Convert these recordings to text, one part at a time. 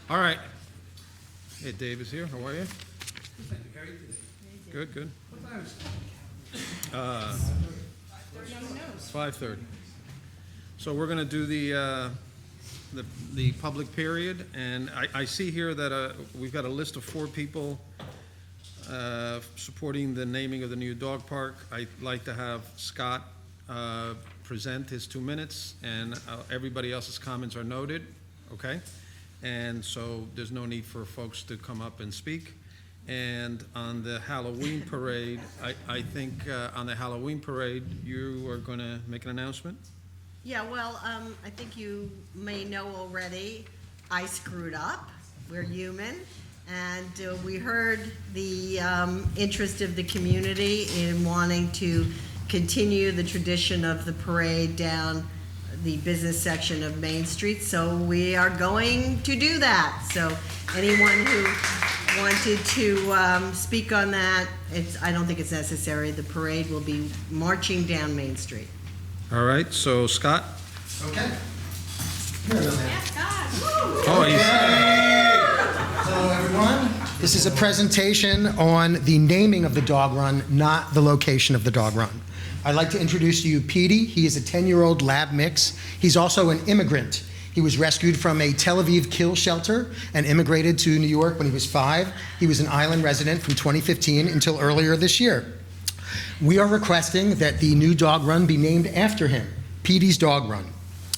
All right. Hey, Dave is here. How are you? Good, good. 5:30. So we're going to do the public period, and I see here that we've got a list of 4 people supporting the naming of the new dog park. I'd like to have Scott present his 2 minutes, and everybody else's comments are noted, okay? And so there's no need for folks to come up and speak. And on the Halloween parade, I think on the Halloween parade, you are going to make an announcement? Yeah, well, I think you may know already, I screwed up. We're human. And we heard the interest of the community in wanting to continue the tradition of the parade down the business section of Main Street. So we are going to do that. So anyone who wanted to speak on that, I don't think it's necessary. The parade will be marching down Main Street. All right, so Scott? Okay. Yeah, Scott. Oh, Hello, everyone. This is a presentation on the naming of the dog run, not the location of the dog run. I'd like to introduce to you Petey. He is a 10-year-old lab mix. He's also an immigrant. He was rescued from a Tel Aviv kill shelter and immigrated to New York when he was 5. He was an island resident from 2015 until earlier this year. We are requesting that the new dog run be named after him, Petey's Dog Run.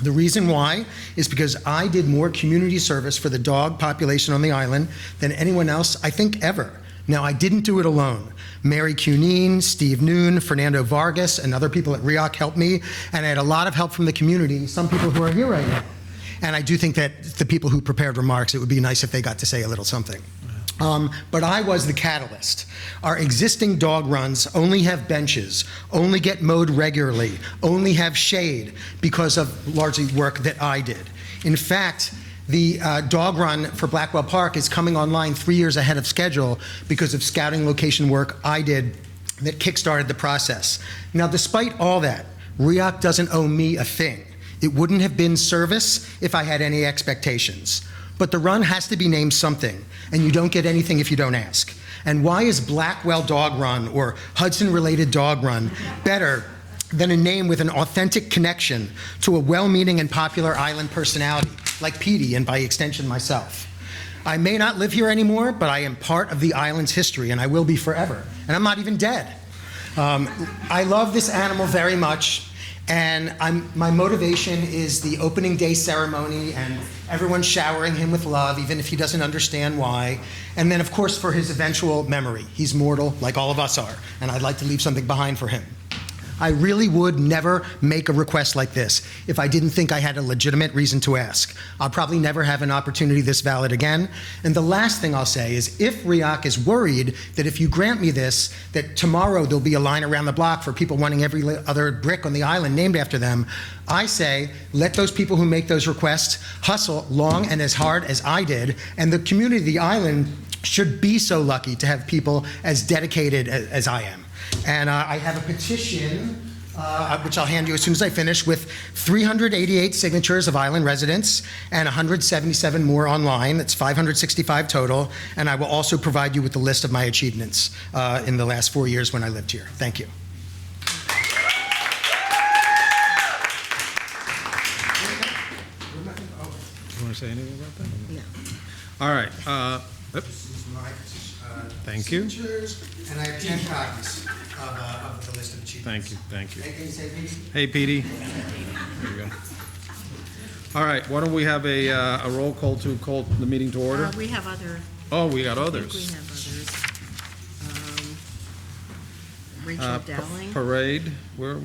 The reason why is because I did more community service for the dog population on the island than anyone else, I think, ever. Now, I didn't do it alone. Mary Cunine, Steve Noon, Fernando Vargas, and other people at RIOC helped me, and I had a lot of help from the community, some people who are here right now. And I do think that the people who prepared remarks, it would be nice if they got to say a little something. But I was the catalyst. Our existing dog runs only have benches, only get mowed regularly, only have shade because of largely work that I did. In fact, the dog run for Blackwell Park is coming online 3 years ahead of schedule because of scouting location work I did that kickstarted the process. Now, despite all that, RIOC doesn't owe me a thing. It wouldn't have been service if I had any expectations. But the run has to be named something, and you don't get anything if you don't ask. And why is Blackwell Dog Run or Hudson-related Dog Run better than a name with an authentic connection to a well-meaning and popular island personality like Petey and by extension myself? I may not live here anymore, but I am part of the island's history, and I will be forever. And I'm not even dead. I love this animal very much. And my motivation is the opening day ceremony and everyone showering him with love, even if he doesn't understand why. And then, of course, for his eventual memory. He's mortal, like all of us are, and I'd like to leave something behind for him. I really would never make a request like this if I didn't think I had a legitimate reason to ask. I'll probably never have an opportunity this valid again. And the last thing I'll say is if RIOC is worried that if you grant me this, that tomorrow there'll be a line around the block for people wanting every other brick on the island named after them, I say let those people who make those requests hustle long and as hard as I did, and the community of the island should be so lucky to have people as dedicated as I am. And I have a petition, which I'll hand you as soon as I finish, with 388 signatures of island residents and 177 more online. That's 565 total. And I will also provide you with the list of my achievements in the last 4 years when I lived here. Thank you. You want to say anything about that? No. All right. This is my Thank you. signatures, and I have 10 copies of the list of achievements. Thank you. Anything to say, Petey? Hey, Petey. There you go. All right, why don't we have a roll call to call the meeting to order? We have other. Oh, we got I others. think we have others. Rachel Dowling. Parade, where,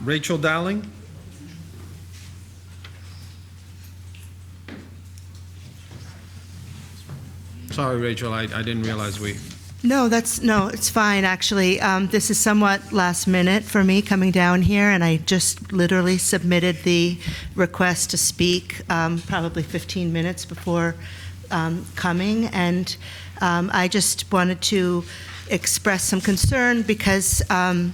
Rachel Dowling? Sorry, Rachel, I didn't realize we... No, it's fine, actually. This is somewhat last minute for me coming down here, and I just literally submitted the request to speak probably 15 minutes before coming, and I just wanted to express some concern because I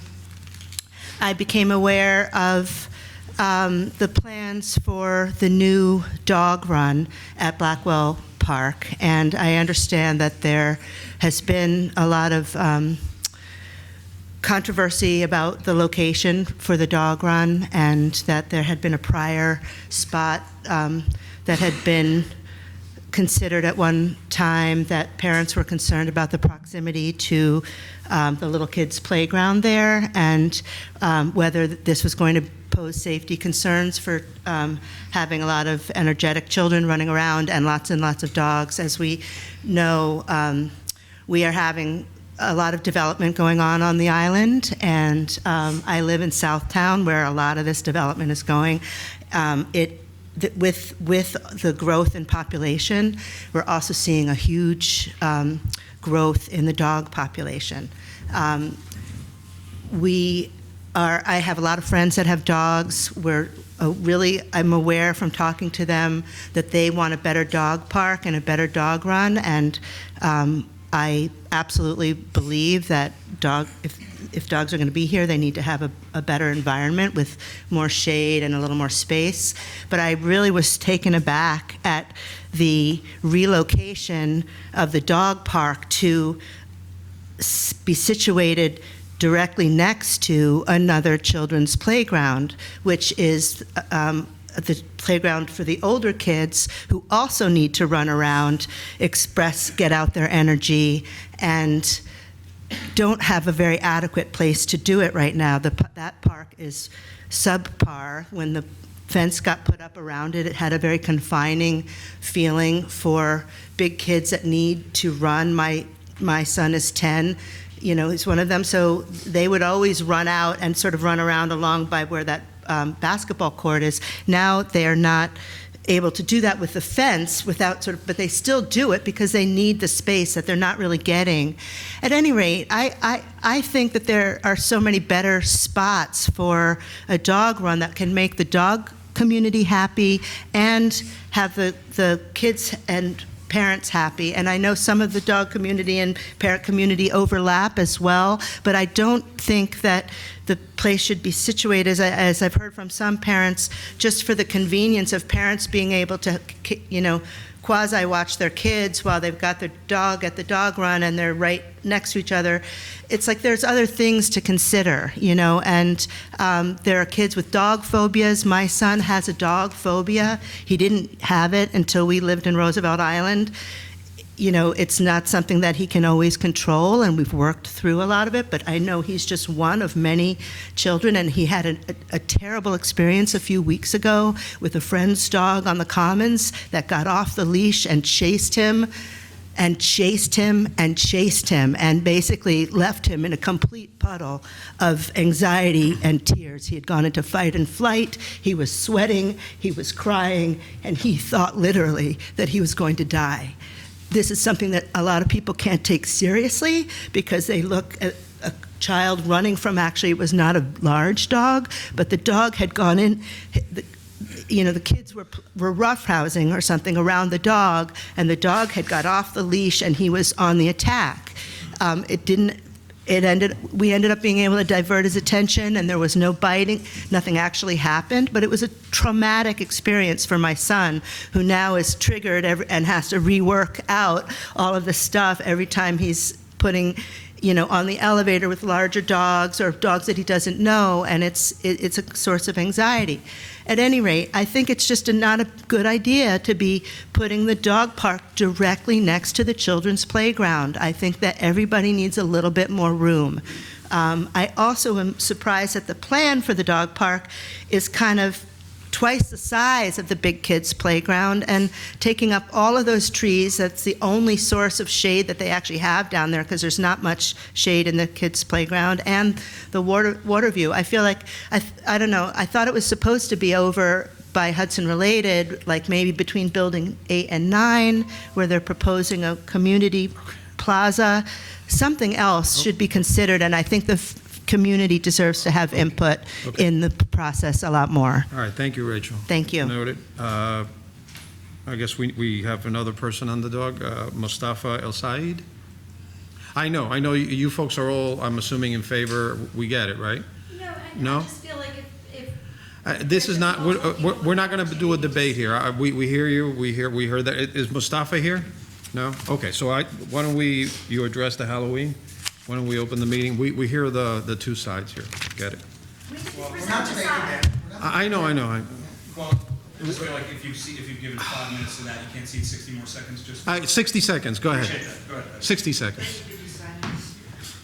became aware of the plans for the new dog run at Blackwell Park, and I understand that there has been a lot of controversy about the location for the dog run, and that there had been a prior spot that had been considered at one time, that parents were concerned about the proximity to the little kids' playground there, and whether this was going to pose safety concerns for having a lot of energetic children running around and lots of dogs. As we know, we are having a lot of development going on the island, and I live in Southtown, where a lot of this development is going. With the growth in population, we're also seeing a huge growth in the dog population. I have a lot of friends that have dogs. I'm aware from talking to them that they want a better dog park and a better dog run, and I absolutely believe that if dogs are going to be here, they need to have a better environment with more shade and a little more space. But I really was taken aback at the relocation of the dog park to be situated directly next to another children's playground, which is the playground for the older kids who also need to run around, get out their energy, and don't have a very adequate place to do it right now. That park is subpar. When the fence got put up around it, it had a very confining feeling for big kids that need to run. My son is 10. He's one of them, so they would always run out and sort of run around along by where that basketball court is. Now they are not able to do that with the fence but they still do it because they need the space that they're not really getting. At any rate, I think that there are so many better spots for a dog run that can make the dog community happy and have the kids and parents happy. And I know some of the dog community and parent community overlap as well, but I don't think that the place should be situated, as I've heard from some parents, just for the convenience of parents being able to, quasi-watch their kids while they've got their dog at the dog run and they're right next to each other. It's like there's other things to consider, and there are kids with dog phobias. My son has a dog phobia. He didn't have it until we lived in Roosevelt Island. It's not something that he can always control, and we've worked through a lot of it, but I know he's just one of many children, and he had a terrible experience a few weeks ago with a friend's dog on the Commons that got off the leash and chased him and chased him and chased him and basically left him in a complete puddle of anxiety and tears. He had gone into fight and flight, he was sweating, he was crying, and he thought literally that he was going to die. This is something that a lot of people can't take seriously because they look at a child running from, actually it was not a large dog, but the dog had gone in, the kids were roughhousing or something around the dog, and the dog had got off the leash and he was on the attack. We ended up being able to divert his attention, and there was no biting. Nothing actually happened, but it was a traumatic experience for my son, who now is triggered and has to rework out all of the stuff every time he's putting, on the elevator with larger dogs or dogs that he doesn't know, and it's a source of anxiety. At any rate, I think it's just not a good idea to be putting the dog park directly next to the children's playground. I think that everybody needs a little bit more room. I also am surprised that the plan for the dog park is kind of twice the size of the big kids' playground and taking up all of those trees. That's the only source of shade that they actually have down there, because there's not much shade in the kids' playground, and the water view. I feel like, I don't know, I thought it was supposed to be over by Hudson Related, like maybe between building 8 and 9, where they're proposing a community plaza. Something else should be considered, and I think the community deserves to have input in the process a lot more. All right, thank you, Rachel. Thank you. Noted. I guess we have another person on the dog, Mustafa El Said. I know you folks are all, I'm assuming, in favor. We get it, right? No, No? I just feel like if This is not, we're not going to do a debate here. We hear you, we heard that. Is Mustafa here? No? Okay, so why don't you address the Halloween? Why don't we open the meeting? We hear the two sides here. Get it? We're not debating that. I know. Well, this way, like, if you've given 5 minutes to that, you can't see 60 more seconds, just. 60 seconds, go ahead. Appreciate that. Go ahead. 60 seconds.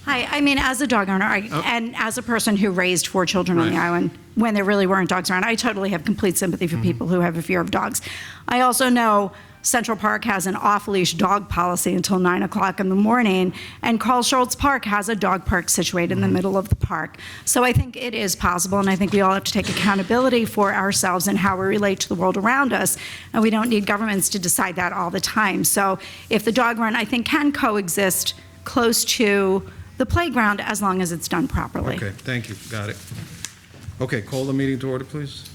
Hi, I mean, as a dog owner, and as a person who raised 4 children on the Right. island when there really weren't dogs around, I totally have complete sympathy for people who have a fear of dogs. I also know Central Park has an off-leash dog policy until 9 o'clock in the morning, and Carl Schultz Park has a dog park situated in the middle of the park. So I think it is possible, and I think we all have to take accountability for ourselves and how we relate to the world around us, and we don't need governments to decide that all the time. So if the dog run, I think, can coexist close to the playground as long as it's done properly. Okay, thank you, got it. Okay, call the meeting to order, please.